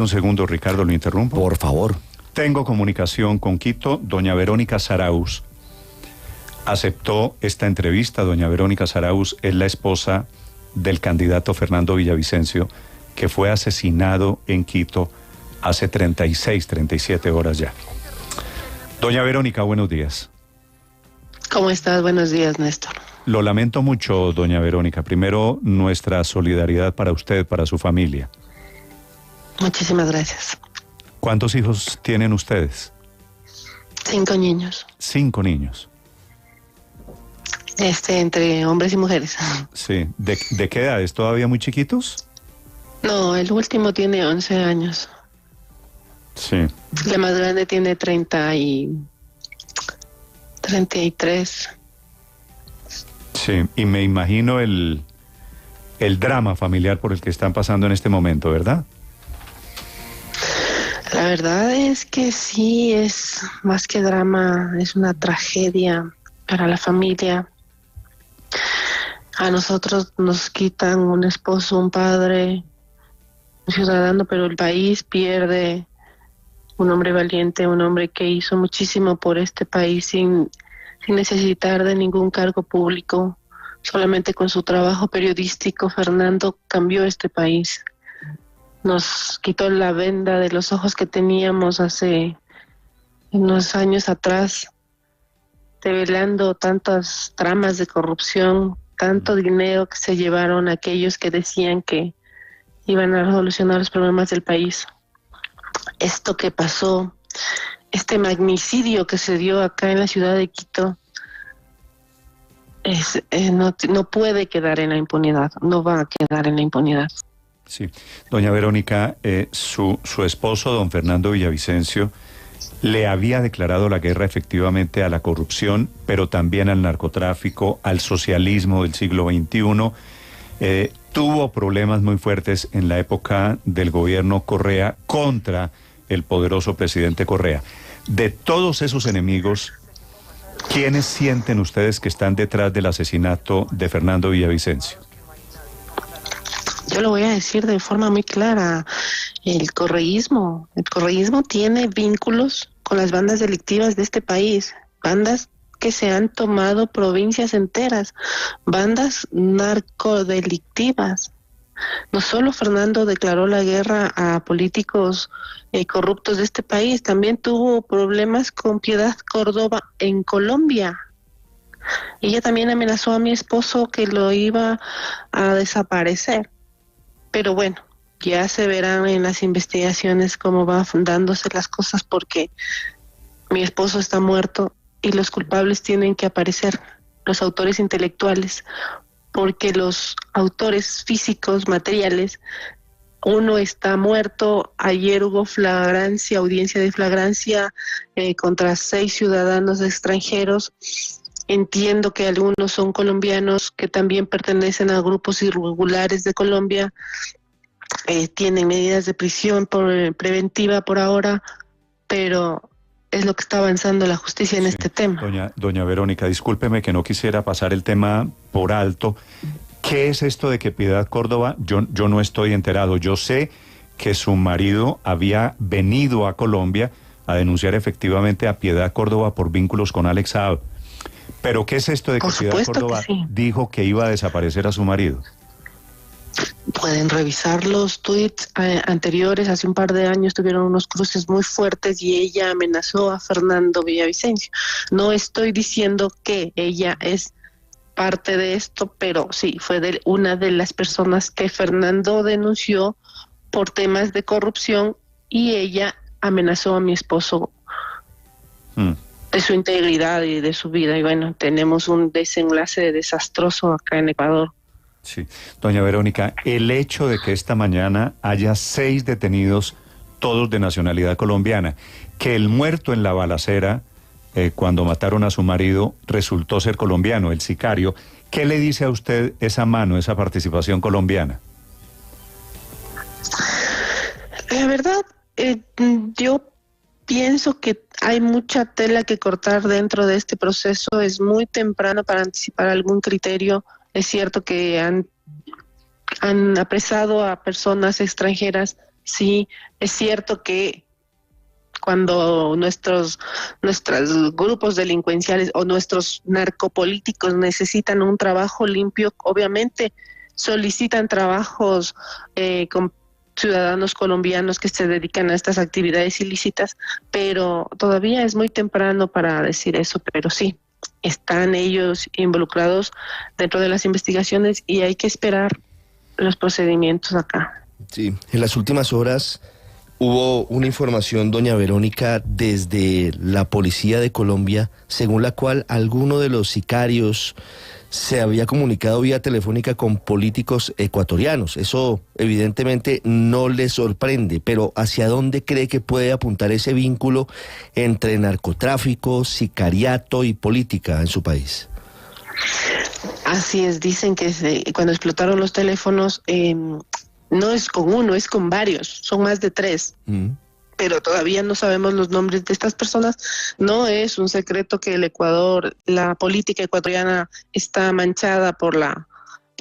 Un segundo, Ricardo, lo interrumpo. Por favor. Tengo comunicación con Quito. Doña Verónica Zarauz aceptó esta entrevista. Doña Verónica Zarauz es la esposa del candidato Fernando Villavicencio, que fue asesinado en Quito hace 37 horas ya. Doña Verónica, buenos días. ¿Cómo estás? Buenos días, Néstor. Lo lamento mucho, doña Verónica. Primero, nuestra solidaridad para usted, para su familia. Muchísimas gracias. ¿Cuántos hijos tienen ustedes? 5 niños. 5 niños. Entre hombres y mujeres. Sí. ¿De qué edades? ¿Todavía muy chiquitos? No, el último tiene 11 años. Sí. La más grande tiene 33. Sí, y me imagino el drama familiar por el que están pasando en este momento, ¿verdad? La verdad es que sí, es más que drama, es una tragedia para la familia. A nosotros nos quitan un esposo, un padre, un ciudadano, pero el país pierde un hombre valiente, un hombre que hizo muchísimo por este país sin necesitar de ningún cargo público. Solamente con su trabajo periodístico, Fernando cambió este país. Nos quitó la venda de los ojos que teníamos hace unos años atrás, develando tantas tramas de corrupción, tanto dinero que se llevaron aquellos que decían que iban a resolucionar los problemas del país. Esto que pasó, este magnicidio que se dio acá en la ciudad de Quito, no puede quedar en la impunidad, no va a quedar en la impunidad. Sí. Doña Verónica, su esposo, don Fernando Villavicencio, le había declarado la guerra efectivamente a la corrupción, pero también al narcotráfico, al socialismo del siglo XXI. Tuvo problemas muy fuertes en la época del gobierno Correa contra el poderoso presidente Correa. De todos esos enemigos, ¿quiénes sienten ustedes que están detrás del asesinato de Fernando Villavicencio? Yo lo voy a decir de forma muy clara. El correísmo tiene vínculos con las bandas delictivas de este país, bandas que se han tomado provincias enteras, bandas narcodelictivas. No solo Fernando declaró la guerra a políticos corruptos de este país, también tuvo problemas con Piedad Córdoba en Colombia. Ella también amenazó a mi esposo que lo iba a desaparecer. Pero bueno, ya se verán en las investigaciones cómo van dándose las cosas, porque mi esposo está muerto y los culpables tienen que aparecer, los autores intelectuales, porque los autores físicos, materiales, uno está muerto. Ayer hubo audiencia de flagrancia contra 6 ciudadanos extranjeros. Entiendo que algunos son colombianos que también pertenecen a grupos irregulares de Colombia. Tienen medidas de prisión preventiva por ahora, pero es lo que está avanzando la justicia en este tema. Doña Verónica, discúlpeme que no quisiera pasar el tema por alto. ¿Qué es esto de que Piedad Córdoba? Yo no estoy enterado. Yo sé que su marido había venido a Colombia a denunciar efectivamente a Piedad Córdoba por vínculos con Alex Saab. ¿Pero qué es esto de que Piedad Córdoba dijo que iba a desaparecer a su marido? Pueden revisar los tweets anteriores. Hace un par de años tuvieron unos cruces muy fuertes y ella amenazó a Fernando Villavicencio. No estoy diciendo que ella es parte de esto, pero sí, fue una de las personas que Fernando denunció por temas de corrupción, y ella amenazó a mi esposo de su integridad y de su vida. Y bueno, tenemos un desenlace desastroso acá en Ecuador. Sí, doña Verónica, el hecho de que esta mañana haya 6 detenidos, todos de nacionalidad colombiana, que el muerto en la balacera, cuando mataron a su marido, resultó ser colombiano, el sicario, ¿qué le dice a usted esa mano, esa participación colombiana? La verdad, yo pienso que hay mucha tela que cortar dentro de este proceso. Es muy temprano para anticipar algún criterio. Es cierto que han apresado a personas extranjeras Sí, es cierto que cuando nuestros grupos delincuenciales o nuestros narcopolíticos necesitan un trabajo limpio, obviamente solicitan trabajos con ciudadanos colombianos que se dedican a estas actividades ilícitas, pero todavía es muy temprano para decir eso, pero sí, están ellos involucrados dentro de las investigaciones y hay que esperar los procedimientos acá. Sí, en las últimas horas hubo una información, doña Verónica, desde la Policía de Colombia, según la cual alguno de los sicarios se había comunicado vía telefónica con políticos ecuatorianos. Eso evidentemente no le sorprende, pero ¿hacia dónde cree que puede apuntar ese vínculo entre narcotráfico, sicariato y política en su país? Así es, dicen que cuando explotaron los teléfonos, no es con uno, es con varios, son más de 3. Pero todavía no sabemos los nombres de estas personas. No es un secreto que el Ecuador, la política ecuatoriana está manchada por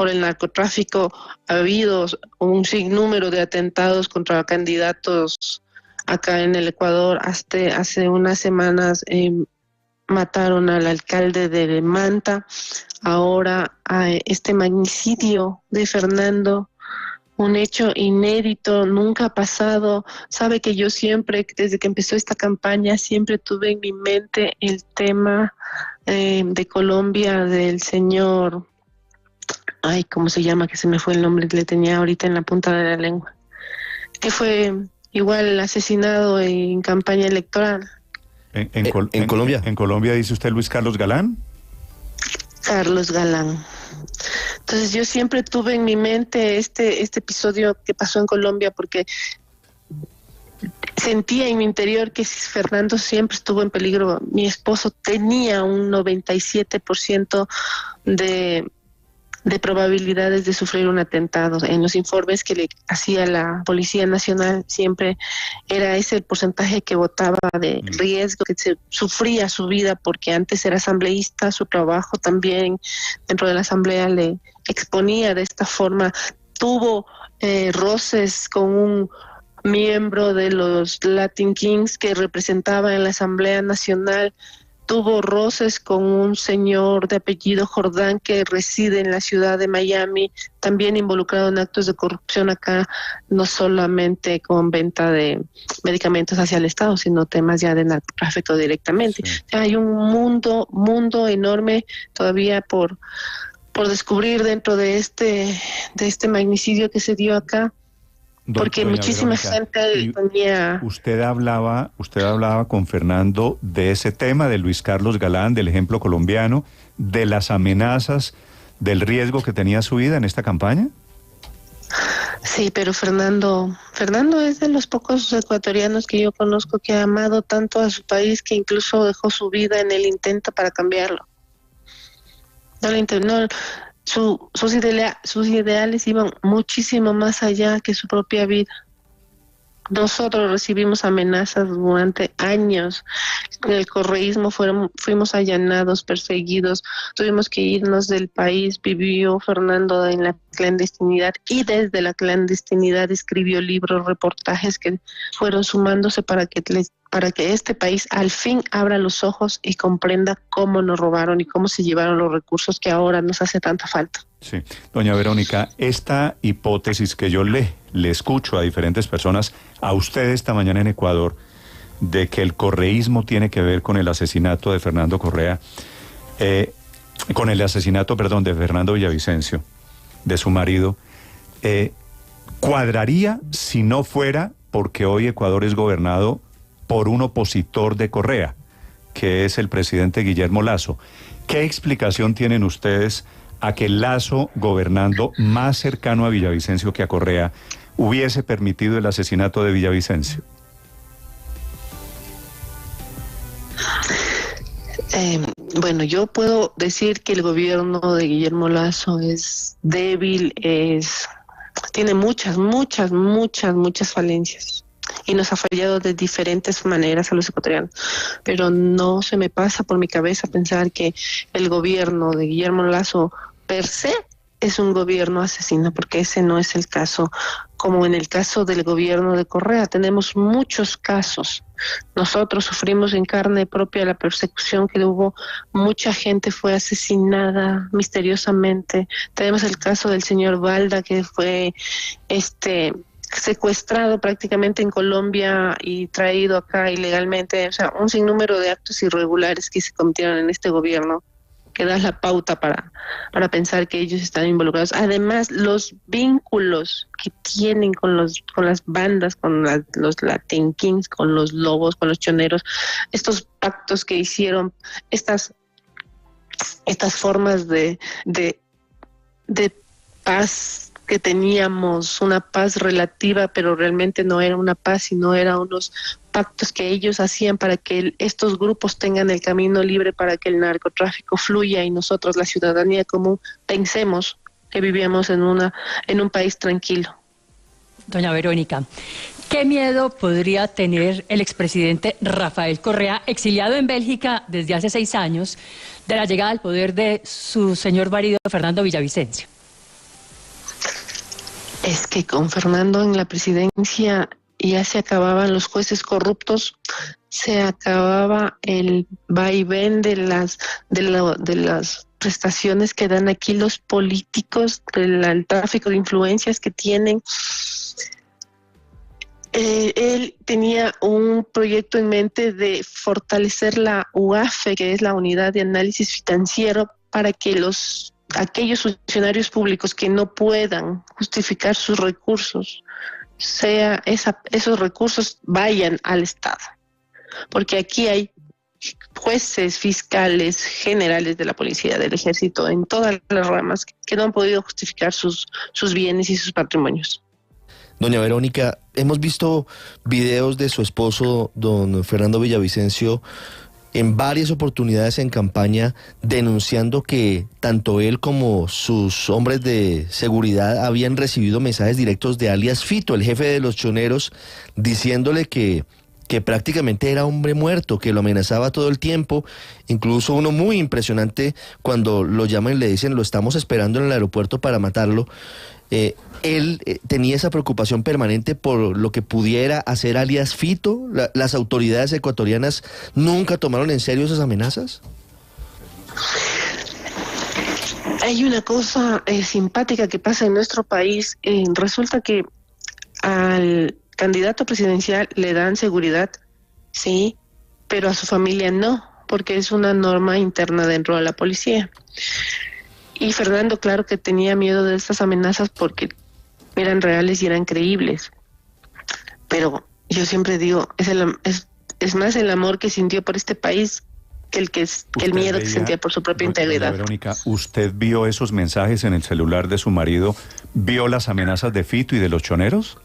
el narcotráfico. Ha habido un sinnúmero de atentados contra candidatos acá en el Ecuador. Hasta hace unas semanas mataron al alcalde de Manta. Ahora este magnicidio de Fernando, un hecho inédito, nunca ha pasado. Sabe que yo siempre, desde que empezó esta campaña, siempre tuve en mi mente el tema de Colombia, del señor, ¿cómo se llama? Que se me fue el nombre, le tenía ahorita en la punta de la lengua, que fue igual asesinado en campaña electoral. ¿En Colombia? ¿En Colombia dice usted Luis Carlos Galán? Carlos Galán. Entonces yo siempre tuve en mi mente este episodio que pasó en Colombia porque sentía en mi interior que Fernando siempre estuvo en peligro. Mi esposo tenía un 97% de probabilidades de sufrir un atentado. En los informes que le hacía la Policía Nacional siempre era ese porcentaje que votaba de riesgo, que se sufría su vida porque antes era asambleísta, su trabajo también dentro de la asamblea le exponía de esta forma. Tuvo roces con un miembro de los Latin Kings que representaba en la Asamblea Nacional. Tuvo roces con un señor de apellido Jordán que reside en la ciudad de Miami, también involucrado en actos de corrupción acá, no solamente con venta de medicamentos hacia el Estado, sino temas ya de narcotráfico directamente. Sí. O sea, hay un mundo enorme todavía por descubrir dentro de este magnicidio que se dio acá. Porque muchísima gente tenía... Usted hablaba con Fernando de ese tema, de Luis Carlos Galán, del ejemplo colombiano, de las amenazas, del riesgo que tenía su vida en esta campaña. Sí, pero Fernando es de los pocos ecuatorianos que yo conozco que ha amado tanto a su país que incluso dejó su vida en el intento para cambiarlo. Sus ideales iban muchísimo más allá que su propia vida. Nosotros recibimos amenazas durante años. En el correísmo fuimos allanados, perseguidos, tuvimos que irnos del país. Vivió Fernando en la clandestinidad y desde la clandestinidad escribió libros, reportajes que fueron sumándose para que este país al fin abra los ojos y comprenda cómo nos robaron y cómo se llevaron los recursos que ahora nos hace tanta falta. Sí, doña Verónica, esta hipótesis que yo le escucho a diferentes personas, a usted esta mañana en Ecuador, de que el correísmo tiene que ver con el asesinato de Fernando Correa, con el asesinato, perdón, de Fernando Villavicencio, de su marido, cuadraría si no fuera porque hoy Ecuador es gobernado por un opositor de Correa, que es el presidente Guillermo Lasso. ¿Qué explicación tienen ustedes a que Lasso, gobernando más cercano a Villavicencio que a Correa, hubiese permitido el asesinato de Villavicencio? Bueno, yo puedo decir que el gobierno de Guillermo Lasso es débil, tiene muchas falencias y nos ha fallado de diferentes maneras a los ecuatorianos, pero no se me pasa por mi cabeza pensar que el gobierno de Guillermo Lasso per se es un gobierno asesino, porque ese no es el caso, como en el caso del gobierno de Correa. Tenemos muchos casos. Nosotros sufrimos en carne propia la persecución que hubo. Mucha gente fue asesinada misteriosamente. Tenemos el caso del señor Balda, que fue secuestrado prácticamente en Colombia y traído acá ilegalmente. O sea, un sinnúmero de actos irregulares que se cometieron en este gobierno, que da la pauta para pensar que ellos están involucrados. Además, los vínculos que tienen con las bandas, con los Latin Kings, con los lobos, con los choneros, estos pactos que hicieron, estas formas de paz que teníamos, una paz relativa, pero realmente no era una paz, sino eran unos pactos que ellos hacían para que estos grupos tengan el camino libre para que el narcotráfico fluya y nosotros, la ciudadanía común, pensemos que vivíamos en un país tranquilo. Doña Verónica, ¿qué miedo podría tener el expresidente Rafael Correa, exiliado en Bélgica desde hace 6 años, de la llegada al poder de su señor marido Fernando Villavicencio? Es que con Fernando en la presidencia ya se acababan los jueces corruptos, se acababa el vaivén de las prestaciones que dan aquí los políticos, del tráfico de influencias que tienen. Él tenía un proyecto en mente de fortalecer la UAFE, que es la Unidad de Análisis Financiero, para que aquellos funcionarios públicos que no puedan justificar sus recursos, esos recursos vayan al Estado. Porque aquí hay jueces, fiscales, generales de la policía, del ejército, en todas las ramas, que no han podido justificar sus bienes y sus patrimonios. Doña Verónica, hemos visto videos de su esposo, don Fernando Villavicencio, en varias oportunidades en campaña, denunciando que tanto él como sus hombres de seguridad habían recibido mensajes directos de alias Fito, el jefe de los choneros, diciéndole que prácticamente era hombre muerto, que lo amenazaba todo el tiempo. Incluso uno muy impresionante cuando lo llaman y le dicen: lo estamos esperando en el aeropuerto para matarlo. Él tenía esa preocupación permanente por lo que pudiera hacer alias Fito. ¿Las autoridades ecuatorianas nunca tomaron en serio esas amenazas? Hay una cosa simpática que pasa en nuestro país. Resulta que al candidato presidencial le dan seguridad, sí, pero a su familia no, porque es una norma interna dentro de la policía. Y Fernando, claro que tenía miedo de estas amenazas porque eran reales y eran creíbles. Pero yo siempre digo, es más el amor que sintió por este país que el miedo que sentía por su propia integridad. Verónica, ¿usted vio esos mensajes en el celular de su marido? ¿Vio las amenazas de Fito y de los choneros?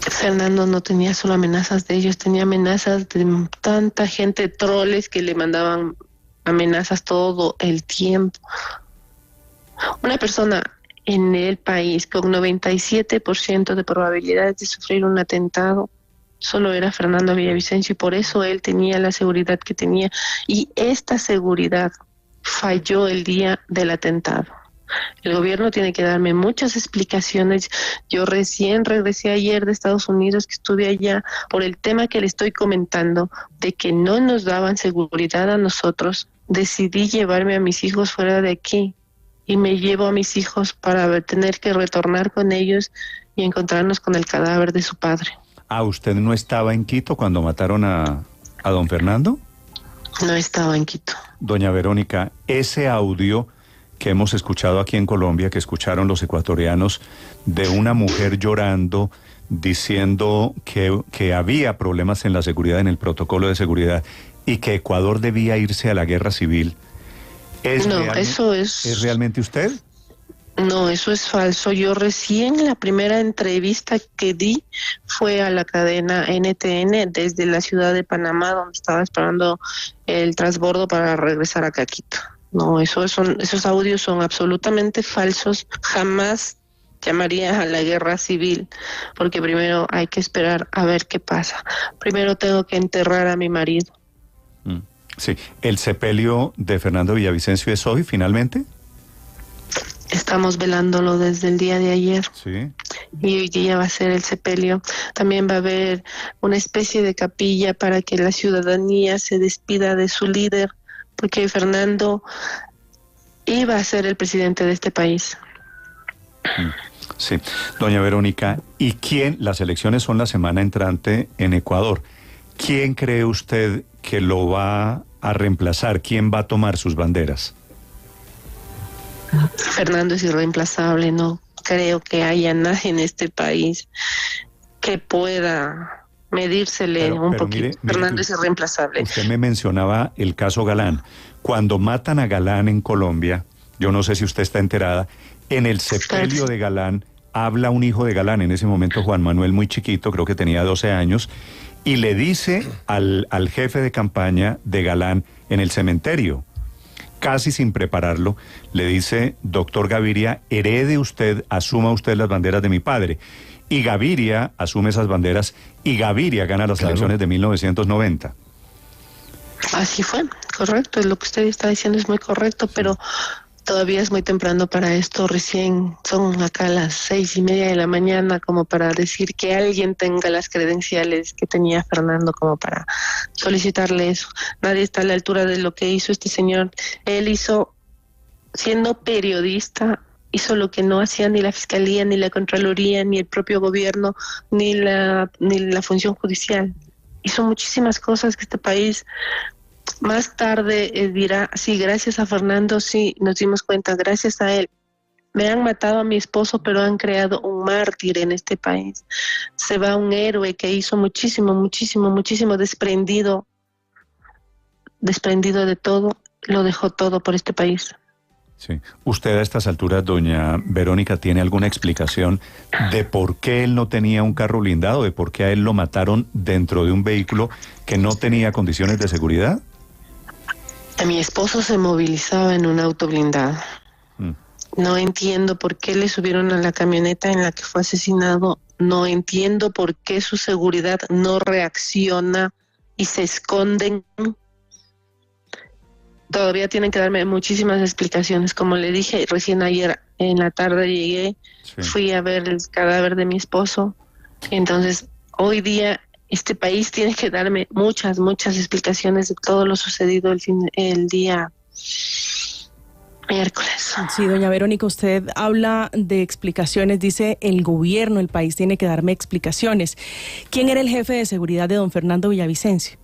Fernando no tenía solo amenazas de ellos, tenía amenazas de tanta gente, troles que le mandaban amenazas todo el tiempo. Una persona en el país con 97% de probabilidades de sufrir un atentado solo era Fernando Villavicencio, y por eso él tenía la seguridad que tenía, y esta seguridad falló el día del atentado. El gobierno tiene que darme muchas explicaciones. Yo recién regresé ayer de Estados Unidos, que estuve allá, por el tema que le estoy comentando, de que no nos daban seguridad a nosotros. Decidí llevarme a mis hijos fuera de aquí, y me llevo a mis hijos para tener que retornar con ellos y encontrarnos con el cadáver de su padre. ¿Ah, usted no estaba en Quito cuando mataron a don Fernando? No estaba en Quito. Doña Verónica, ese audio que hemos escuchado aquí en Colombia, que escucharon los ecuatorianos, de una mujer llorando, diciendo que había problemas en la seguridad, en el protocolo de seguridad, y que Ecuador debía irse a la guerra civil. ¿Es realmente usted? No, eso es falso. Yo recién la primera entrevista que di fue a la cadena NTN desde la ciudad de Panamá, donde estaba esperando el transbordo para regresar a Quito. No, esos audios son absolutamente falsos. Jamás llamaría a la guerra civil, porque primero hay que esperar a ver qué pasa. Primero tengo que enterrar a mi marido. Sí, ¿el sepelio de Fernando Villavicencio es hoy, finalmente? Estamos velándolo desde el día de ayer. Sí. Y hoy día va a ser el sepelio. También va a haber una especie de capilla para que la ciudadanía se despida de su líder, porque Fernando iba a ser el presidente de este país. Sí, doña Verónica, ¿y quién? Las elecciones son la semana entrante en Ecuador. ¿Quién cree usted que lo va a reemplazar? ¿Quién va a tomar sus banderas? Fernando es irreemplazable, no creo que haya nadie en este país que pueda medírsele un poquito. Fernando es irreemplazable. Usted me mencionaba el caso Galán. Cuando matan a Galán en Colombia, yo no sé si usted está enterada, en el sepelio de Galán habla un hijo de Galán, en ese momento Juan Manuel, muy chiquito, creo que tenía 12 años, y le dice al jefe de campaña de Galán en el cementerio, casi sin prepararlo, le dice: doctor Gaviria, herede usted, asuma usted las banderas de mi padre. Y Gaviria asume esas banderas y Gaviria gana las elecciones de 1990. Así fue, correcto, lo que usted está diciendo es muy correcto, pero todavía es muy temprano para esto, recién son acá las 6:30 de la mañana como para decir que alguien tenga las credenciales que tenía Fernando como para solicitarle eso. Nadie está a la altura de lo que hizo este señor. Él hizo, siendo periodista, hizo lo que no hacía ni la Fiscalía, ni la Contraloría, ni el propio gobierno, ni la función judicial. Hizo muchísimas cosas que este país más tarde dirá: sí, gracias a Fernando, sí, nos dimos cuenta, gracias a él. Me han matado a mi esposo, pero han creado un mártir en este país. Se va un héroe que hizo muchísimo, muchísimo, muchísimo, desprendido de todo, lo dejó todo por este país. Sí. ¿Usted a estas alturas, doña Verónica, tiene alguna explicación de por qué él no tenía un carro blindado, de por qué a él lo mataron dentro de un vehículo que no tenía condiciones de seguridad? A mi esposo se movilizaba en un auto blindado. No entiendo por qué le subieron a la camioneta en la que fue asesinado. No entiendo por qué su seguridad no reacciona y se esconden. Todavía tienen que darme muchísimas explicaciones. Como le dije, recién ayer en la tarde llegué, fui a ver el cadáver de mi esposo. Entonces, hoy día este país tiene que darme muchas, muchas explicaciones de todo lo sucedido el día miércoles. Sí, doña Verónica, usted habla de explicaciones, dice el gobierno, el país tiene que darme explicaciones. ¿Quién era el jefe de seguridad de don Fernando Villavicencio?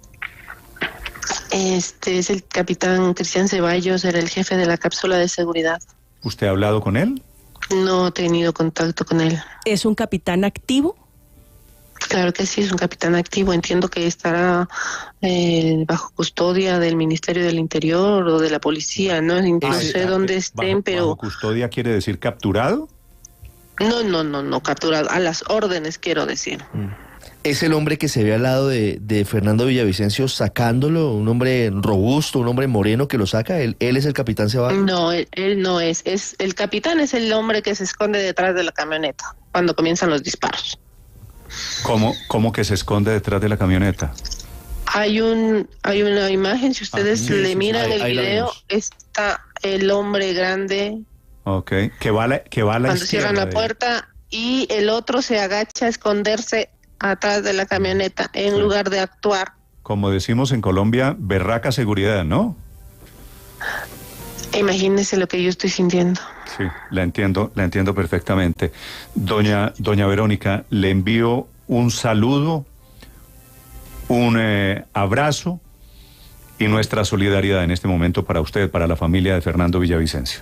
Este es el capitán Cristian Ceballos, era el jefe de la cápsula de seguridad. ¿Usted ha hablado con él? No he tenido contacto con él. ¿Es un capitán activo? Claro que sí, es un capitán activo. Entiendo que estará bajo custodia del Ministerio del Interior o de la policía, ¿no? No sé dónde estén, pero... ¿Bajo custodia quiere decir capturado? No, capturado. A las órdenes, quiero decir. Es el hombre que se ve al lado de Fernando Villavicencio sacándolo, un hombre robusto, un hombre moreno que lo saca. ¿Él es el capitán Ceballos? No, él no es. El capitán es el hombre que se esconde detrás de la camioneta cuando comienzan los disparos. ¿Cómo que se esconde detrás de la camioneta? Hay una imagen, si ustedes le miran el video, está el hombre grande. Ok, que va a la cuando izquierda. Cierran la puerta y el otro se agacha a esconderse atrás de la camioneta en lugar de actuar. Como decimos en Colombia, berraca seguridad, ¿no? Imagínese lo que yo estoy sintiendo. Sí, la entiendo perfectamente. Doña Verónica, le envío un saludo, un abrazo y nuestra solidaridad en este momento para usted, para la familia de Fernando Villavicencio.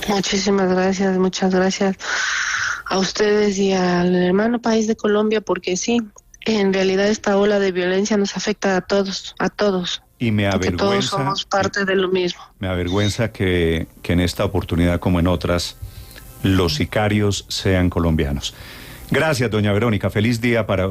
Muchísimas gracias, muchas gracias a ustedes y al hermano país de Colombia, porque sí, en realidad esta ola de violencia nos afecta a todos. Y me avergüenza, todos somos parte de lo mismo. Me avergüenza que en esta oportunidad, como en otras, los sicarios sean colombianos. Gracias, doña Verónica. Feliz día para